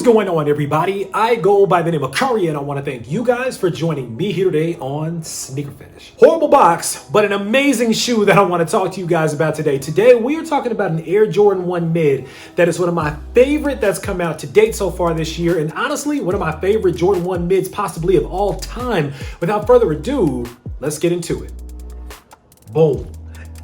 going on, everybody? I go by the name of Curry, and I want to thank you guys for joining me here today on SneakerPhetish. Horrible box, but an amazing shoe that I want to talk to you guys about today. Today, we are talking about an Air Jordan 1 Mid that is one of my favorite that's come out to date so far this year, and honestly, one of my favorite Jordan 1 Mids possibly of all time. Without further ado, let's get into it. Boom.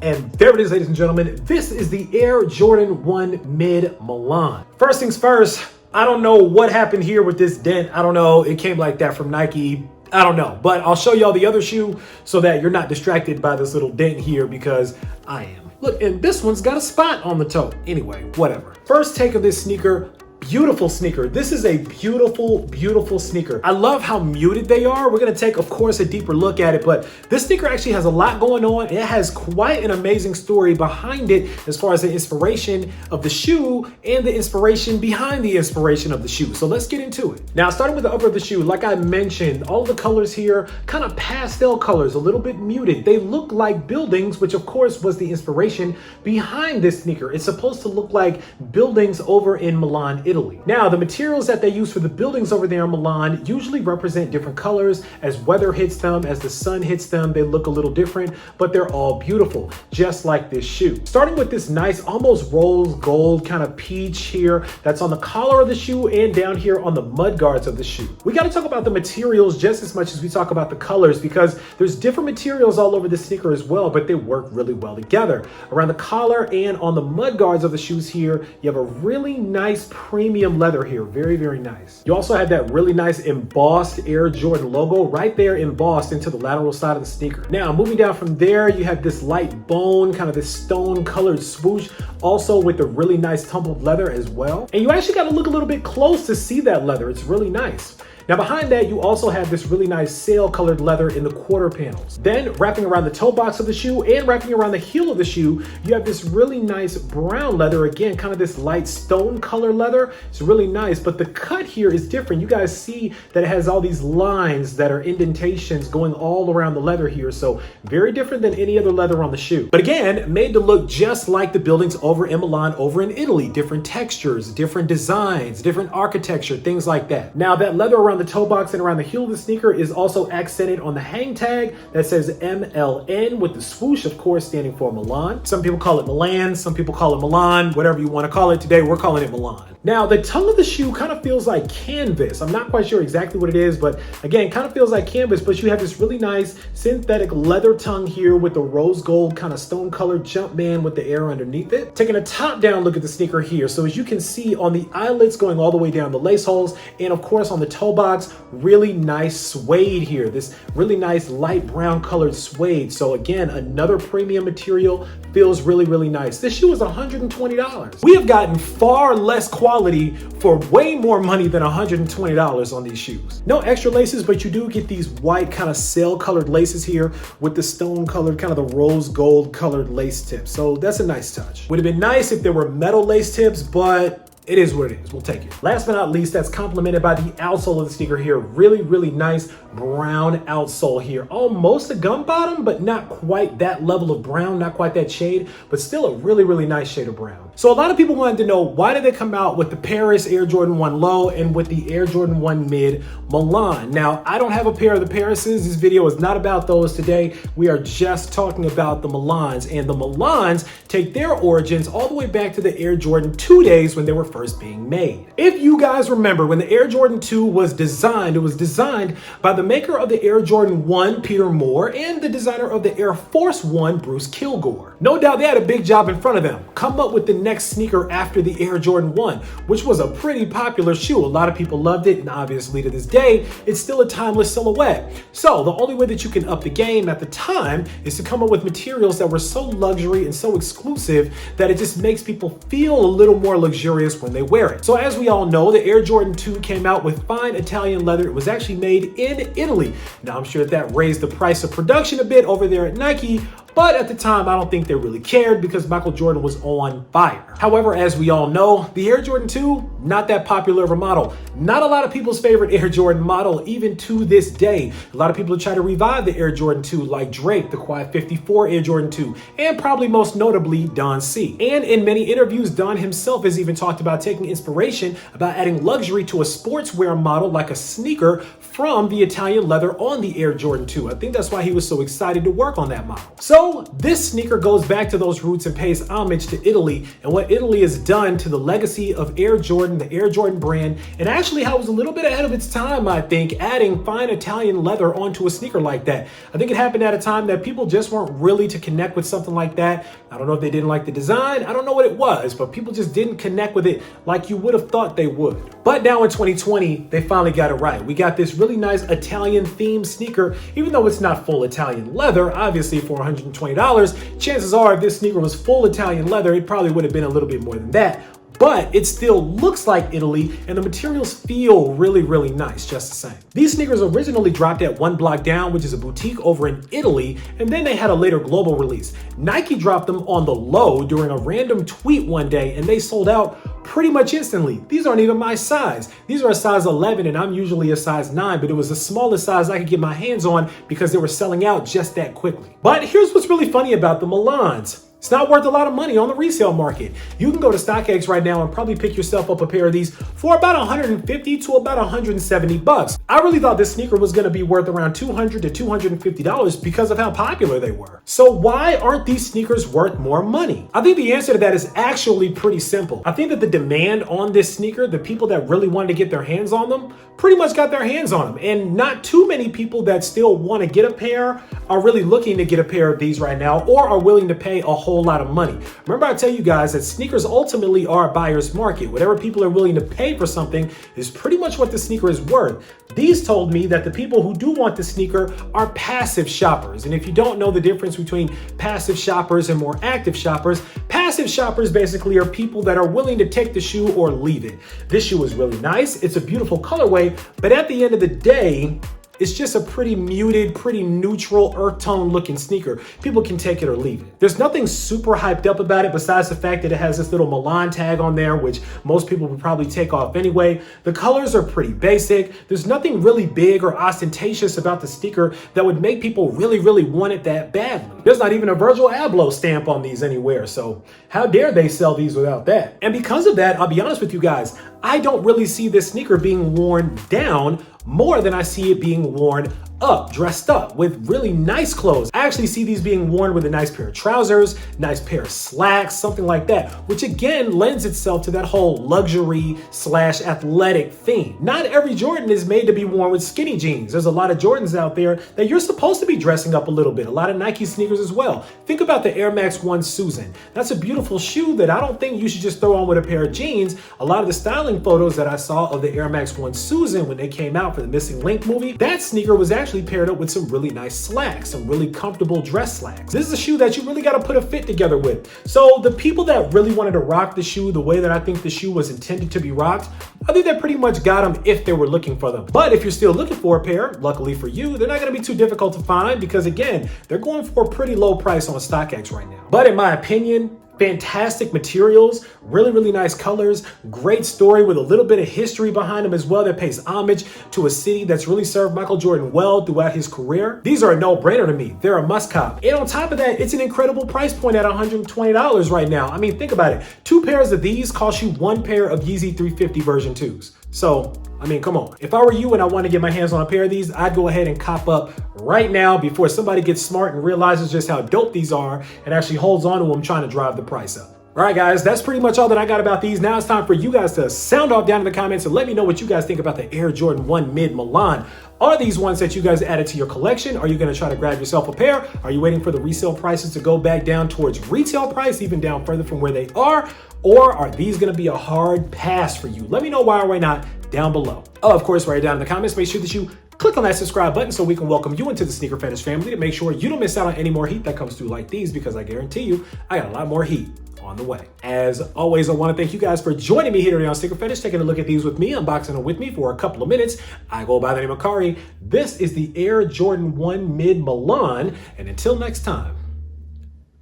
And there it is, ladies and gentlemen. This is the Air Jordan 1 Mid Milan. First things first, I don't know what happened here with this dent. I don't know. It came like that from Nike. I don't know. But I'll show y'all the other shoe so that you're not distracted by this little dent here, because I am. Look, and this one's got a spot on the toe. Anyway, whatever. First take of this sneaker. Beautiful sneaker. This is a beautiful, beautiful sneaker. I love how muted they are. We're gonna take, of course, a deeper look at it, but this sneaker actually has a lot going on. It has quite an amazing story behind it as far as the inspiration of the shoe and the inspiration behind the inspiration of the shoe. So let's get into it. Now, starting with the upper of the shoe, like I mentioned, all of the colors here, kind of pastel colors, a little bit muted. They look like buildings, which of course was the inspiration behind this sneaker. It's supposed to look like buildings over in Milan, Italy. Now, the materials that they use for the buildings over there in Milan usually represent different colors. As weather hits them, as the sun hits them, they look a little different, but they're all beautiful, just like this shoe. Starting with this nice, almost rose gold kind of peach here that's on the collar of the shoe and down here on the mud guards of the shoe. We got to talk about the materials just as much as we talk about the colors, because there's different materials all over the sneaker as well, but they work really well together. Around the collar and on the mud guards of the shoes here, you have a really nice premium leather here. Very, very nice. You also have that really nice embossed Air Jordan logo right there embossed into the lateral side of the sneaker. Now, moving down from there, you have this light bone, kind of this stone colored swoosh, also with the really nice tumbled leather as well. And you actually got to look a little bit close to see that leather. It's really nice. Now behind that, you also have this really nice sail colored leather in the quarter panels. Then wrapping around the toe box of the shoe and wrapping around the heel of the shoe, you have this really nice brown leather. Again, kind of this light stone color leather. It's really nice, but the cut here is different. You guys see that it has all these lines that are indentations going all around the leather here. So very different than any other leather on the shoe. But again, made to look just like the buildings over in Milan, over in Italy. Different textures, different designs, different architecture, things like that. Now that leather around the toe box and around the heel of the sneaker is also accented on the hang tag that says MLN, with the swoosh, of course, standing for Milan. Some people call it Milan, some people call it Milan, whatever you want to call it. Today, we're calling it Milan. Now, the tongue of the shoe kind of feels like canvas. I'm not quite sure exactly what it is, but again, kind of feels like canvas, but you have this really nice synthetic leather tongue here with the rose gold kind of stone colored jump band with the air underneath it. Taking a top down look at the sneaker here. So as you can see on the eyelets going all the way down the lace holes, and of course on the toe box, really nice suede here. This really nice light brown colored suede. So again, another premium material, feels really, really nice. This shoe is $120. We have gotten far less quality for way more money than $120 on these shoes. No extra laces, but you do get these white kind of sail colored laces here with the stone colored, kind of the rose gold colored lace tips. So that's a nice touch. Would have been nice if there were metal lace tips, but it is what it is. We'll take it. Last but not least, that's complemented by the outsole of the sneaker here. Really, really nice brown outsole here. Almost a gum bottom, but not quite that level of brown, not quite that shade, but still a really, really nice shade of brown. So a lot of people wanted to know, why did they come out with the Paris Air Jordan 1 Low and with the Air Jordan 1 Mid Milan? Now, I don't have a pair of the Parises. This video is not about those today. We are just talking about the Milans, and the Milans take their origins all the way back to the Air Jordan 2 days when they were first being made. If you guys remember, when the Air Jordan 2 was designed, it was designed by the maker of the Air Jordan 1, Peter Moore, and the designer of the Air Force 1, Bruce Kilgore. No doubt they had a big job in front of them. Come up with the next sneaker after the Air Jordan 1, which was a pretty popular shoe. A lot of people loved it, and obviously to this day, it's still a timeless silhouette. So the only way that you can up the game at the time is to come up with materials that were so luxury and so exclusive that it just makes people feel a little more luxurious when they wear it. So as we all know, the Air Jordan 2 came out with fine Italian leather. It was actually made in Italy. Now I'm sure that raised the price of production a bit over there at Nike, But at the time, I don't think they really cared because Michael Jordan was on fire. However, as we all know, the Air Jordan 2, not that popular of a model. Not a lot of people's favorite Air Jordan model, even to this day. A lot of people try to revive the Air Jordan 2, like Drake, the Quiet 54 Air Jordan 2, and probably most notably Don C. And in many interviews, Don himself has even talked about taking inspiration about adding luxury to a sportswear model like a sneaker from the Italian leather on the Air Jordan 2. I think that's why he was so excited to work on that model. So this sneaker goes back to those roots and pays homage to Italy and what Italy has done to the legacy of Air Jordan, the Air Jordan brand, and actually how it was a little bit ahead of its time, I think, adding fine Italian leather onto a sneaker like that. I think it happened at a time that people just weren't really to connect with something like that. I don't know if they didn't like the design. I don't know what it was, but people just didn't connect with it like you would have thought they would. But now in 2020, they finally got it right. We got this really nice Italian themed sneaker, even though it's not full Italian leather, obviously for $120. Chances are if this sneaker was full Italian leather, it probably would have been a little bit more than that. But it still looks like Italy and the materials feel really, really nice just the same. These sneakers originally dropped at One Block Down, which is a boutique over in Italy, and then they had a later global release. Nike dropped them on the low during a random tweet one day and they sold out pretty much instantly. These aren't even my size. These are a size 11 and I'm usually a size 9, but it was the smallest size I could get my hands on because they were selling out just that quickly. But here's what's really funny about the Milans. It's not worth a lot of money on the resale market. You can go to StockX right now and probably pick yourself up a pair of these for about 150 to about 170 bucks. I really thought this sneaker was gonna be worth around $200 to $250 because of how popular they were. So why aren't these sneakers worth more money? I think the answer to that is actually pretty simple. I think that the demand on this sneaker, the people that really wanted to get their hands on them, pretty much got their hands on them. And not too many people that still want to get a pair are really looking to get a pair of these right now or are willing to pay a whole lot of money. Remember, I tell you guys that sneakers ultimately are a buyer's market. Whatever people are willing to pay for something is pretty much what the sneaker is worth. These told me that the people who do want the sneaker are passive shoppers. And if you don't know the difference between passive shoppers and more active shoppers, passive shoppers basically are people that are willing to take the shoe or leave it. This shoe is really nice. It's a beautiful colorway, but at the end of the day, it's just a pretty muted, pretty neutral, earth tone looking sneaker. People can take it or leave it. There's nothing super hyped up about it besides the fact that it has this little Milan tag on there, which most people would probably take off anyway. The colors are pretty basic. There's nothing really big or ostentatious about the sneaker that would make people really, really want it that badly. There's not even a Virgil Abloh stamp on these anywhere, so how dare they sell these without that? And because of that, I'll be honest with you guys, I don't really see this sneaker being worn down more than I see it being worn up, dressed up with really nice clothes. I actually see these being worn with a nice pair of trousers, nice pair of slacks, something like that, which again lends itself to that whole luxury / athletic theme. Not every Jordan is made to be worn with skinny jeans. There's a lot of Jordans out there that you're supposed to be dressing up a little bit. A lot of Nike sneakers as well. Think about the Air Max 1 Susan. That's a beautiful shoe that I don't think you should just throw on with a pair of jeans. A lot of the styling photos that I saw of the Air Max 1 Susan when they came out for the Missing Link movie, that sneaker was actually paired up with some really nice slacks, some really comfortable dress slacks. This is a shoe that you really got to put a fit together with. So the people that really wanted to rock the shoe the way that I think the shoe was intended to be rocked, I think that pretty much got them if they were looking for them. But if you're still looking for a pair, luckily for you, they're not going to be too difficult to find because again, they're going for a pretty low price on StockX right now. But in my opinion, fantastic materials, really, really nice colors, great story with a little bit of history behind them as well that pays homage to a city that's really served Michael Jordan well throughout his career. These are a no-brainer to me. They're a must-cop. And on top of that, it's an incredible price point at $120 right now. I mean, think about it. 2 pairs of these cost you 1 pair of Yeezy 350 version 2s. So, I mean, come on. If I were you and I want to get my hands on a pair of these, I'd go ahead and cop up right now before somebody gets smart and realizes just how dope these are and actually holds on to them trying to drive the price up. All right, guys, that's pretty much all that I got about these. Now it's time for you guys to sound off down in the comments and let me know what you guys think about the Air Jordan 1 Mid Milan. Are these ones that you guys added to your collection? Are you going to try to grab yourself a pair? Are you waiting for the resale prices to go back down towards retail price, even down further from where they are? Or are these going to be a hard pass for you? Let me know why or why not down below. Oh, of course, right down in the comments, make sure that you click on that subscribe button so we can welcome you into the Sneaker Fetish family to make sure you don't miss out on any more heat that comes through like these, because I guarantee you, I got a lot more heat on the way. As always, I want to thank you guys for joining me here today on Sneaker Fetish, taking a look at these with me, unboxing them with me for a couple of minutes. I go by the name of Kari. This is the Air Jordan 1 Mid Milan, and until next time,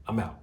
I'm out.